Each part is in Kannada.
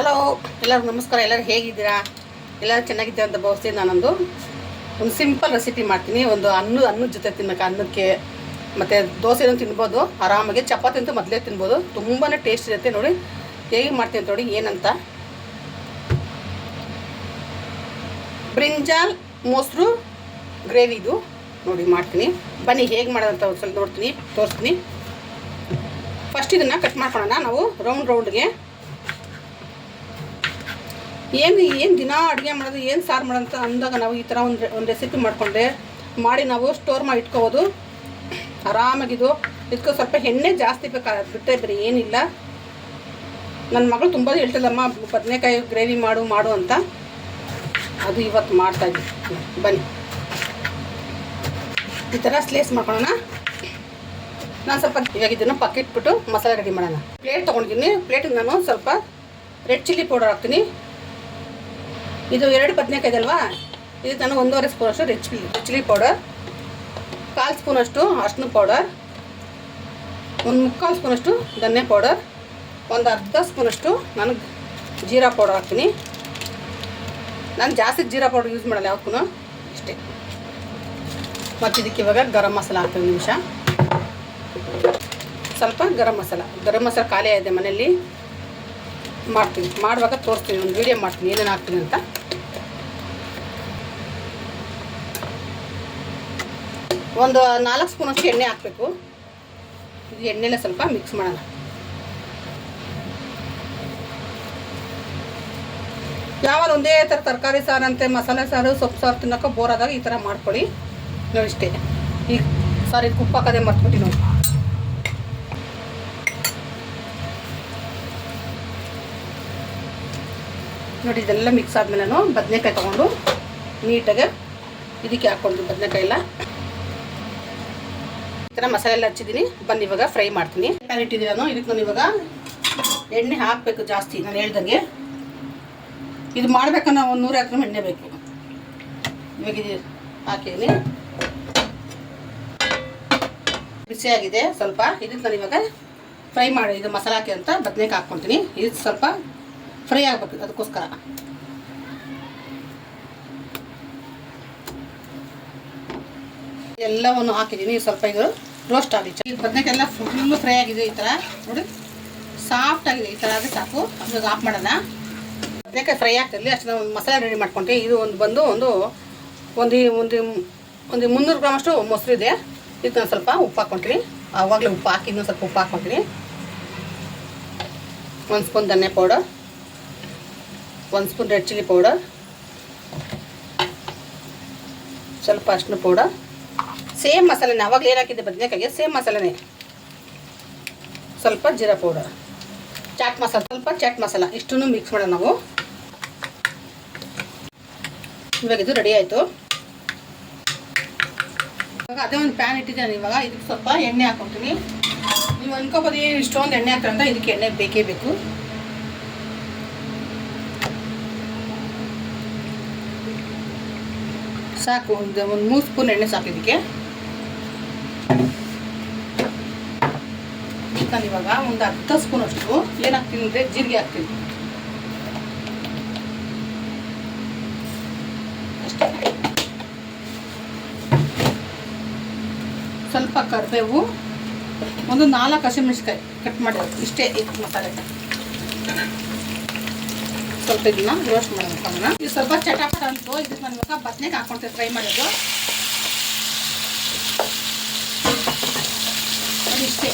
ಹಲೋ, ಎಲ್ಲರಿಗೂ ನಮಸ್ಕಾರ. ಎಲ್ಲರೂ ಹೇಗಿದ್ದೀರಾ? ಎಲ್ಲರೂ ಚೆನ್ನಾಗಿದ್ದೀರಾ ಅಂತ ಭಾವಿಸ್ತೀನಿ. ನಾನೊಂದು ಸಿಂಪಲ್ ರೆಸಿಪಿ ಮಾಡ್ತೀನಿ. ಒಂದು ಅನ್ನದ ಜೊತೆ ತಿನ್ನೋಕೆ, ಅನ್ನಕ್ಕೆ ಮತ್ತು ದೋಸೆನೂ ತಿನ್ಬೋದು ಆರಾಮಾಗಿ. ಚಪಾತಿ ಅಂತೂ ಮೊದಲೇ ತಿನ್ಬೋದು, ತುಂಬಾ ಟೇಸ್ಟ್ ಇರುತ್ತೆ. ನೋಡಿ ಹೇಗೆ ಮಾಡ್ತೀನಿ ನೋಡಿ. ಏನಂತ, ಬ್ರಿಂಜಾಲ್ ಮೊಸರು ಗ್ರೇವಿ ಇದು ನೋಡಿ ಮಾಡ್ತೀನಿ. ಬನ್ನಿ ಹೇಗೆ ಮಾಡೋದಂತ ಒಂದು ಸ್ವಲ್ಪ ತೋರಿಸ್ತೀನಿ. ಫಸ್ಟ್ ಇದನ್ನು ಕಟ್ ಮಾಡ್ಕೊಳ್ಳೋಣ ನಾವು ರೌಂಡ್ಗೆ. ಏನು ದಿನ ಅಡುಗೆ ಮಾಡೋದು, ಏನು ಸಾರು ಮಾಡೋಂತ ಅಂದಾಗ ನಾವು ಈ ಥರ ಒಂದು ರೆಸಿಪಿ ಮಾಡಿ ನಾವು ಸ್ಟೋರ್ ಮಾಡಿ ಇಟ್ಕೋಬೋದು ಆರಾಮಾಗಿದು. ಇದಕ್ಕೆ ಸ್ವಲ್ಪ ಎಣ್ಣೆ ಜಾಸ್ತಿ ಬೇಕಾಗುತ್ತೆ, ಬರೀ ಏನಿಲ್ಲ. ನನ್ನ ಮಗಳು ತುಂಬ ಹೇಳ್ತಿಲ್ಲಮ್ಮ ಬದನೆಕಾಯಿ ಗ್ರೇವಿ ಮಾಡು ಅಂತ. ಅದು ಇವತ್ತು ಮಾಡ್ತಾಯಿದ್ವಿ. ಬನ್ನಿ ಈ ಥರ ಸ್ಲೇಸ್ ಮಾಡ್ಕೊಳ್ಳೋಣ. ನಾನು ಸ್ವಲ್ಪ ಇವಾಗ ಇದನ್ನು ಪಕ್ಕಿಟ್ಬಿಟ್ಟು ಮಸಾಲೆ ರೆಡಿ ಮಾಡೋಣ. ಪ್ಲೇಟ್ ತೊಗೊಂಡಿದ್ದೀನಿ. ಪ್ಲೇಟಿಗೆ ನಾನು ಸ್ವಲ್ಪ ರೆಡ್ ಚಿಲ್ಲಿ ಪೌಡರ್ ಹಾಕ್ತೀನಿ. ಇದು 2 ಬದನೆಕಾಯಿ ಅಲ್ವಾ, ಇದಕ್ಕೆ ನಾನು 1.5 ಸ್ಪೂನಷ್ಟು ರೆಡ್ ಚಿಲ್ಲಿ ಪೌಡರ್, 1/4 ಸ್ಪೂನಷ್ಟು ಅರಿಶಿನ ಪೌಡರ್, 1/4 ಸ್ಪೂನಷ್ಟು ಧನ್ಯ ಪೌಡರ್, ಒಂದು ಅರ್ಧ ಸ್ಪೂನಷ್ಟು ನಾನು ಜೀರಾ ಪೌಡರ್ ಹಾಕ್ತೀನಿ. ನಾನು ಜಾಸ್ತಿ ಜೀರಾ ಪೌಡರ್ ಯೂಸ್ ಮಾಡಲ್ಲ ಯಾವತ್ತೂ, ಇಷ್ಟೇ. ಮತ್ತು ಇದಕ್ಕೆ ಇವಾಗ ಗರಂ ಮಸಾಲ ಹಾಕ್ತೀನಿ. ನಿಮಿಷ ಸ್ವಲ್ಪ ಗರಂ ಮಸಾಲ ಖಾಲಿ ಆಗಿದೆ ಮನೆಯಲ್ಲಿ. ಮಾಡುವಾಗ ತೋರಿಸ್ತೀನಿ, ಒಂದು ವೀಡಿಯೋ ಮಾಡ್ತೀನಿ ಏನೇನು ಹಾಕ್ತೀನಿ ಅಂತ. ಒಂದು 4 ಸ್ಪೂನಷ್ಟು ಎಣ್ಣೆ ಹಾಕಬೇಕು. ಇದು ಎಣ್ಣೆಲ್ಲ ಸ್ವಲ್ಪ ಮಿಕ್ಸ್ ಮಾಡೋಣ. ಯಾವಾಗ ಒಂದೇ ಥರ ತರಕಾರಿ ಸಾರು ಅಂತೆ, ಮಸಾಲೆ ಸಾರು, ಸೊಪ್ಪು ಸಾರು ತಿನ್ನೋಕೆ ಬೋರ್ ಆದಾಗ ಈ ಥರ ಮಾಡ್ಕೊಳ್ಳಿ. ನೋಡಿ ಇಷ್ಟೇ. ಈಗ ಸಾರಿ ಉಪ್ಪು ಹಾಕೋದೇ ಮರ್ತ್ಬಿಟ್ಟು ನೋಡಿ. ನೋಡಿ ಇದೆಲ್ಲ ಮಿಕ್ಸ್ ಆದಮೇಲೆ ನಾನು ಬದನೆಕಾಯಿ ತೊಗೊಂಡು ನೀಟಾಗಿ ಇದಕ್ಕೆ ಹಾಕ್ಕೊಂಡು ಬದನೆಕಾಯಿ ಎಲ್ಲ ಈ ಥರ ಮಸಾಲೆ ಎಲ್ಲ ಹಚ್ಚಿದ್ದೀನಿ. ಬಂದು ಇವಾಗ ಫ್ರೈ ಮಾಡ್ತೀನಿ. ಪ್ಯಾನ್ ಇಟ್ಟಿದ್ದೀನಿ ನಾನು. ಇದಕ್ಕೆ ನಾನು ಇವಾಗ ಎಣ್ಣೆ ಹಾಕಬೇಕು ಜಾಸ್ತಿ. ನಾನು ಹೇಳ್ದಂಗೆ ಇದು ಮಾಡ್ಬೇಕನ್ನ 150 ಗ್ರಾಮ್ ಎಣ್ಣೆ ಬೇಕು. ಇವಾಗ ಇದು ಹಾಕಿದ್ದೀನಿ, ಬಿಸಿಯಾಗಿದೆ ಸ್ವಲ್ಪ. ಇದಕ್ಕೆ ನಾನು ಇವಾಗ ಫ್ರೈ ಮಾಡಿ ಇದು ಮಸಾಲೆ ಹಾಕಿ ಅಂತ ಬದನೆಕಾಯಿ ಹಾಕ್ಕೊಳ್ತೀನಿ. ಇದು ಸ್ವಲ್ಪ ಫ್ರೈ ಆಗಬೇಕು, ಅದಕ್ಕೋಸ್ಕರ. ಎಲ್ಲವನ್ನು ಹಾಕಿದ್ದೀನಿ. ಸ್ವಲ್ಪ ಇದು ರೋಸ್ಟ್ ಆಗಿ ಇದು ಬದನೆಕಾಯಿ ಎಲ್ಲ ಫುಲ್ಲು ಫ್ರೈ ಆಗಿದೆ. ಈ ಥರ ನೋಡಿ ಸಾಫ್ಟ್ ಆಗಿದೆ. ಈ ಥರ ಆದರೆ ಸಾಕು. ಇವಾಗ ಆಫ್ ಮಾಡೋಣ. ಬದನೆಕಾಯಿ ಫ್ರೈ ಆಗ್ತಿರಲಿ ಅಷ್ಟು ನಾವು ಮಸಾಲೆ ರೆಡಿ ಮಾಡ್ಕೊಂತೀವಿ. ಇದು ಒಂದು 300 ಗ್ರಾಮ್ ಅಷ್ಟು ಮೊಸರು ಇದೆ. ಇದಕ್ಕೆ ನಾನು ಸ್ವಲ್ಪ ಉಪ್ಪು ಹಾಕ್ಕೊತೀನಿ. ಆವಾಗಲೇ ಉಪ್ಪು ಹಾಕಿ ಇನ್ನೂ ಸ್ವಲ್ಪ ಉಪ್ಪು ಹಾಕ್ಕೊತೀನಿ. 1 ಸ್ಪೂನ್ ಧನ್ಯ powder, 1 spoon red chilli powder, ಸ್ವಲ್ಪ ಅರಿಶಿನ ಪೌಡರ್, ಸೇಮ್ ಮಸಾಲೆನೇ. ಆವಾಗಲೇ ಏನು ಹಾಕಿದ್ದೆ ಬದನೆಕಾಯಿಗೆ ಸೇಮ್ ಮಸಾಲೆನೇ. ಸ್ವಲ್ಪ ಜೀರಾ ಪೌಡರ್, ಸ್ವಲ್ಪ ಚಾಟ್ ಮಸಾಲ, ಇಷ್ಟನ್ನು ಮಿಕ್ಸ್ ಮಾಡೋಣ ನಾವು. ಇವಾಗ ಇದು ರೆಡಿ ಆಯಿತು. ಇವಾಗ ಅದೇ ಒಂದು ಪ್ಯಾನ್ ಇಟ್ಟಿದ್ದೇನೆ. ಇವಾಗ ಇದಕ್ಕೆ ಸ್ವಲ್ಪ ಎಣ್ಣೆ ಹಾಕ್ಕೊಳ್ತೀನಿ. ನೀವು ಅನ್ಕೋಬೋದು ಇಷ್ಟೊಂದು ಎಣ್ಣೆ ಹಾಕ್ತಾರೆ ಅಂತ. ಇದಕ್ಕೆ ಎಣ್ಣೆ ಬೇಕೇ ಬೇಕು. ಸಾಕು, ಒಂದು 3 ಸ್ಪೂನ್ ಎಣ್ಣೆ ಸಾಕು ಇದಕ್ಕೆ. ನಾನು ಇವಾಗ ಒಂದು ಅರ್ಧ ಸ್ಪೂನ್ ಅಷ್ಟು ಏನು ಹಾಕ್ತೀನಿ ಅಂದರೆ ಜೀರಿಗೆ ಹಾಕ್ತೀನಿ ಅಷ್ಟೇ. ಸ್ವಲ್ಪ ಕರಿಬೇವು, ಒಂದು 4 ಹಸಿಮೆಣಸಿನಕಾಯಿ ಕಟ್ ಮಾಡಿರೋದು, ಇಷ್ಟೇ. ಇದು ಮಸಾಲೆ ಸ್ವಲ್ಪ ಇದನ್ನ ರೋಸ್ಟ್ ಮಾಡೋಣ. ಇದು ಸ್ವಲ್ಪ ಚಟಾಪಟ ಅಂತು. ಇದಕ್ಕೆ ನಾನು ಇವಾಗ ಬದನೆಕಾಯಿ ಹಾಕ್ಕೊಳ್ತೇವೆ ಫ್ರೈ ಮಾಡೋದು. ಅದು ಇಷ್ಟೇ.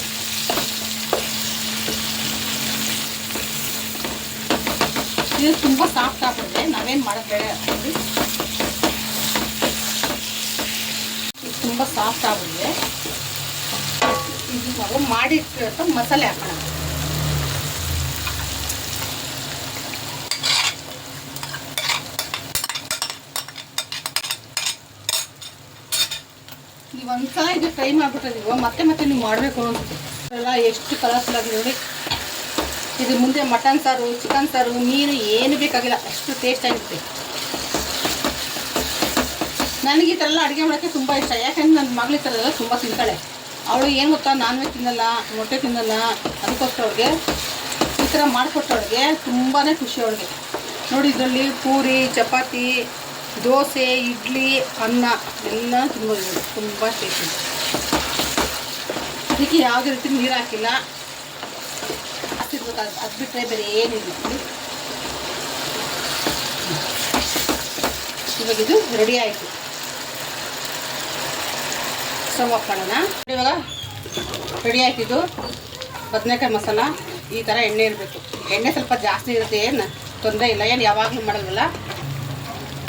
ಇದು ತುಂಬ ಸಾಫ್ಟ್ ಆಗ್ಬಿಡುತ್ತೆ, ನಾವೇನು ಮಾಡೋದು ಬೇಡ. ನೋಡಿ ಇದು ತುಂಬ ಸಾಫ್ಟ್ ಆಗ್ಬಿಡುತ್ತೆ. ಇದು ನಾವು ಮಾಡಿಟ್ಟು ಮಸಾಲೆ ಹಾಕೋಣ. ನೀವು ಒಂದ್ಸಲ ಇದು ಫ್ರೈ ಮಾಡಿಬಿಟ್ರೆ ನೀವು ಮತ್ತೆ ನೀವು ಮಾಡಬೇಕು ಅನ್ಸುತ್ತೆ. ಎಲ್ಲ ಎಷ್ಟು ಕಲರ್ಫುಲ್ ಆಗಿದೆ ನೋಡಿ. ಇದು ಮುಂದೆ ಮಟನ್ ಸಾರು, ಚಿಕನ್ ಸಾರು, ಮೀನು ಏನು ಬೇಕಾಗಿಲ್ಲ, ಅಷ್ಟು ಟೇಸ್ಟ್ ಆಗಿರುತ್ತೆ. ನನಗೆ ಈ ಥರ ಎಲ್ಲ ಅಡುಗೆ ಮಾಡೋಕ್ಕೆ ತುಂಬ ಇಷ್ಟ. ಯಾಕಂದ್ರೆ ನನ್ನ ಮಗಳು ಈ ಥರ ಎಲ್ಲ ತುಂಬ ತಿಂತಾಳೆ. ಅವಳು ಏನು ಗೊತ್ತಾ, ನಾನ್ ವೆಜ್ ತಿನ್ನಲ್ಲ, ಮೊಟ್ಟೆ ತಿನ್ನಲ್ಲ. ಅದಕ್ಕೋಸ್ಕರ ಅವ್ರಿಗೆ ಈ ಈ ಥರ ಮಾಡಿಕೊಟ್ಟವಳಿಗೆ ತುಂಬಾ ಖುಷಿ ಅವಳಿಗೆ. ನೋಡಿ ಇದರಲ್ಲಿ ಪೂರಿ, ಚಪಾತಿ, ದೋಸೆ, ಇಡ್ಲಿ, ಅನ್ನ ಎಲ್ಲ ತಿನ್ಬೋದು. ತುಂಬ ಟೇಸ್ಟಿ. ಅದಕ್ಕೆ ಯಾವುದೇ ರೀತಿ ನೀರು ಹಾಕಿಲ್ಲ. ಅದು ಬಿಟ್ಟರೆ ಬೇರೆ ಏನಿಲ್ಲ. ಇವಾಗ ಇದು ರೆಡಿ ಆಯಿತು. ಸ್ಟವ್ ಆಫ್ ಮಾಡೋಣ. ಇವಾಗ ರೆಡಿ ಆಯ್ತಿದ್ದು ಬದನೆಕಾಯಿ ಮಸಾಲ. ಈ ಥರ ಎಣ್ಣೆ ಇರಬೇಕು. ಎಣ್ಣೆ ಸ್ವಲ್ಪ ಜಾಸ್ತಿ ಇರುತ್ತೆ, ಏನು ತೊಂದರೆ ಇಲ್ಲ. ಏನು ಯಾವಾಗಲೂ ಮಾಡಲ್ವಲ್ಲ,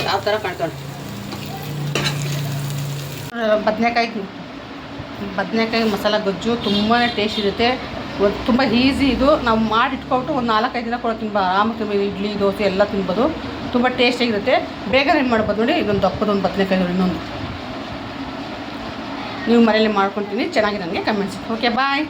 ಯಾವ ಥರ ಕಾಣ್ಕೊಂಡು. ಬದನೆಕಾಯಿ ಮಸಾಲ ಗೊಜ್ಜು ತುಂಬಾ ಟೇಸ್ಟ್ ಇರುತ್ತೆ. ತುಂಬ ಈಸಿ ಇದು. ನಾವು ಮಾಡಿ ಇಟ್ಕೊಬಿಟ್ಟು ಒಂದು 4-5 ದಿನ ಕೂಡ ಆರಾಮಾಗಿ ತಿನ್ಬೋದು. ಇಡ್ಲಿ, ದೋಸೆ ಎಲ್ಲ ತಿನ್ಬೋದು. ತುಂಬ ಟೇಸ್ಟಿಯಾಗಿರುತ್ತೆ. ಬೇಗ ಏನು ಮಾಡ್ಬೋದು ನೋಡಿ. ಇದೊಂದು ದಪ್ಪದೊಂದು ಬದನೆಕಾಯಿ ಇನ್ನೊಂದು ನೀವು ಮನೆಯಲ್ಲಿ ಮಾಡ್ಕೊತೀನಿ. ಚೆನ್ನಾಗಿ ನನಗೆ ಕಮೆಂಟ್ಸ್. ಓಕೆ, ಬಾಯ್.